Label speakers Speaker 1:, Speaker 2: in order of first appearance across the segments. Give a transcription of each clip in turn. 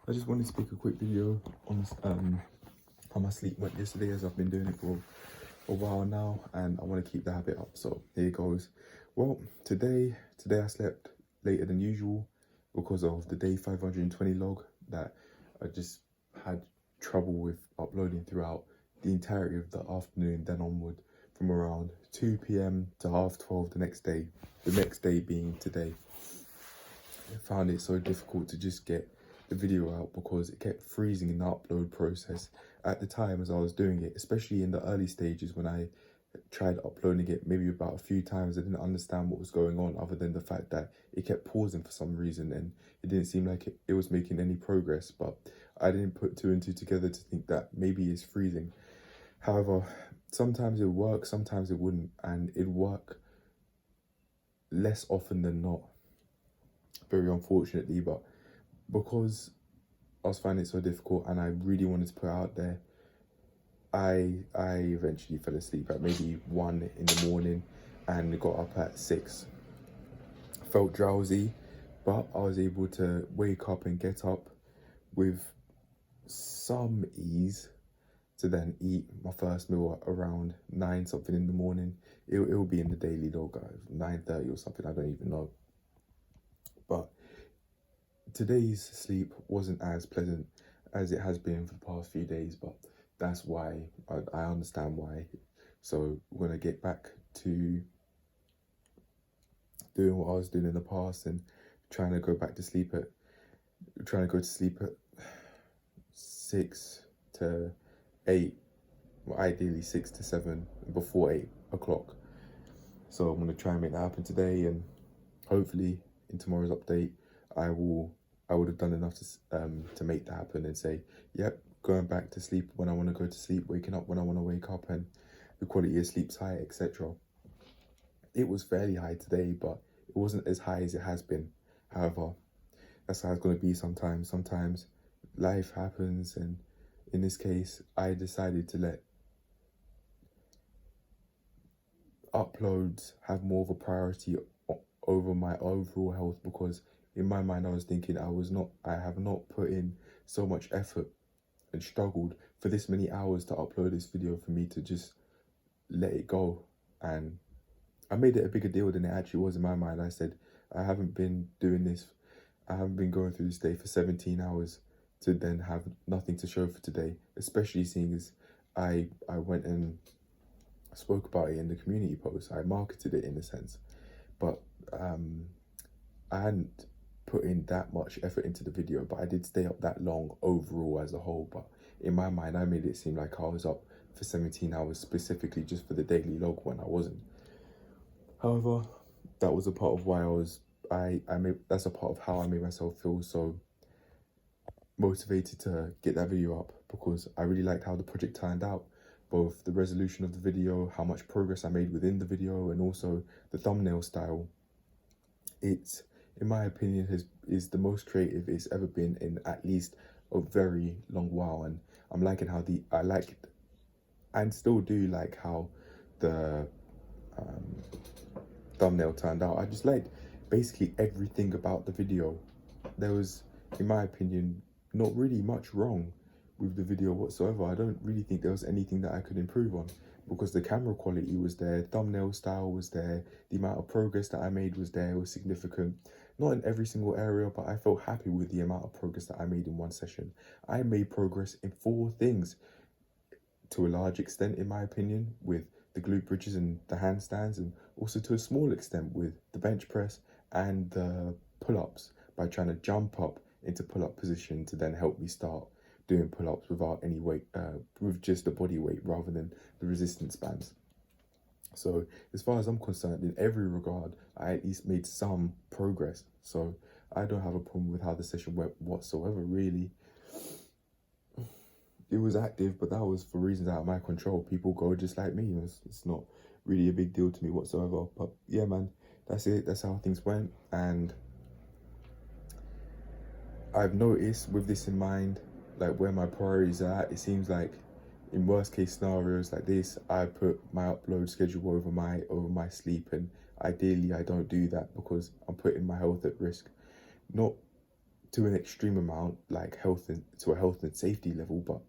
Speaker 1: I just wanted to make a quick video on how my sleep went yesterday, as I've been doing it for a while now, and I want to keep the habit up. So here it goes. Well, today I slept later than usual because of the day 520 log that I just had trouble with uploading throughout the entirety of the afternoon, then onward from around 2 p.m. to 12:30 the next day. The next day being today. I found it so difficult to just get the video out because it kept freezing in the upload process at the time as I was doing it, especially in the early stages when I tried uploading it maybe about a few times. I didn't understand what was going on other than the fact that it kept pausing for some reason and it didn't seem like it was making any progress, but I didn't put two and two together to think that maybe it's freezing. However, sometimes it would work, sometimes it wouldn't, and it'd work less often than not, very unfortunately. But because I was finding it so difficult and I really wanted to put it out there, I eventually fell asleep at maybe 1 in the morning and got up at 6. Felt drowsy, but I was able to wake up and get up with some ease to then eat my first meal at around 9 something in the morning. It will be in the daily log, guys, 9:30 or something, I don't even know. But today's sleep wasn't as pleasant as it has been for the past few days, but that's why I understand why. So we're gonna get back to doing what I was doing in the past and trying to go to sleep at 6 to 8, well, ideally 6 to 7, before 8 o'clock. So I'm gonna try and make that happen today, and hopefully in tomorrow's update I would have done enough to make that happen and say, yep, going back to sleep when I want to go to sleep, waking up when I want to wake up, and the quality of sleep's high, etc. It was fairly high today, but it wasn't as high as it has been. However, that's how it's going to be sometimes. Sometimes life happens, and in this case, I decided to let uploads have more of a priority over my overall health, because in my mind I was thinking I have not put in so much effort and struggled for this many hours to upload this video for me to just let it go. And I made it a bigger deal than it actually was in my mind. I said, I haven't been going through this day for 17 hours to then have nothing to show for today, especially seeing as I went and spoke about it in the community post. I marketed it in a sense, but I hadn't put in that much effort into the video, but I did stay up that long overall as a whole. But in my mind, I made it seem like I was up for 17 hours specifically just for the daily log when I wasn't. However, that was a part of why that's a part of how I made myself feel so motivated to get that video up, because I really liked how the project turned out. Both the resolution of the video, how much progress I made within the video, and also the thumbnail style. It's, in my opinion, is the most creative it's ever been in at least a very long while, and I'm liking how I like and still do like how the thumbnail turned out. I just liked basically everything about the video. There was, in my opinion, not really much wrong with the video whatsoever. I don't really think there was anything that I could improve on, because the camera quality was there, thumbnail style was there, the amount of progress that I made was there, it was significant. Not in every single area, but I felt happy with the amount of progress that I made in one session. I made progress in 4 things to a large extent, in my opinion, with the glute bridges and the handstands, and also to a small extent with the bench press and the pull-ups, by trying to jump up into pull-up position to then help me start doing pull-ups without any weight, with just the body weight rather than the resistance bands. So as far as I'm concerned, in every regard, I at least made some progress. So I don't have a problem with how the session went whatsoever, really. It was active, but that was for reasons out of my control. People go just like me. It's not really a big deal to me whatsoever. But yeah, man, that's it. That's how things went. And I've noticed, with this in mind, like where my priorities are at, it seems like in worst case scenarios like this, I put my upload schedule over my sleep, and ideally I don't do that because I'm putting my health at risk. Not to an extreme amount, like to a health and safety level, but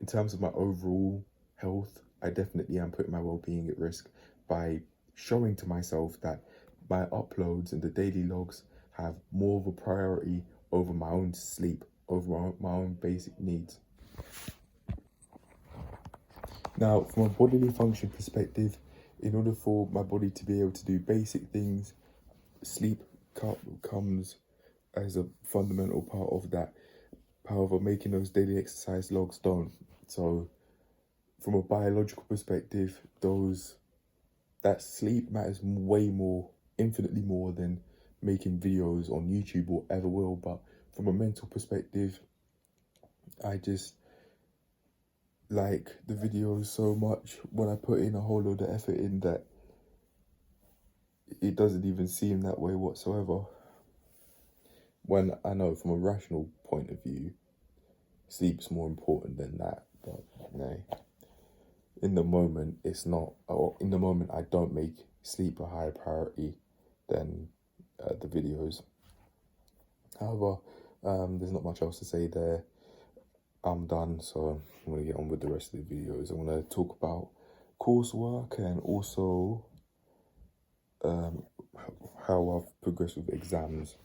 Speaker 1: in terms of my overall health, I definitely am putting my well-being at risk by showing to myself that my uploads and the daily logs have more of a priority over my own sleep, over my own basic needs. Now, from a bodily function perspective, in order for my body to be able to do basic things, sleep comes as a fundamental part of that. However, making those daily exercise logs don't. So, from a biological perspective, that sleep matters way more, infinitely more than making videos on YouTube or ever will. But from a mental perspective, I just like the videos so much when I put in a whole load of effort in that it doesn't even seem that way whatsoever. When I know from a rational point of view, sleep's more important than that, but in the moment it's not, or in the moment I don't make sleep a higher priority than the videos. However, there's not much else to say there. I'm done, so I'm going to get on with the rest of the videos. I'm going to talk about coursework and also how I've progressed with exams.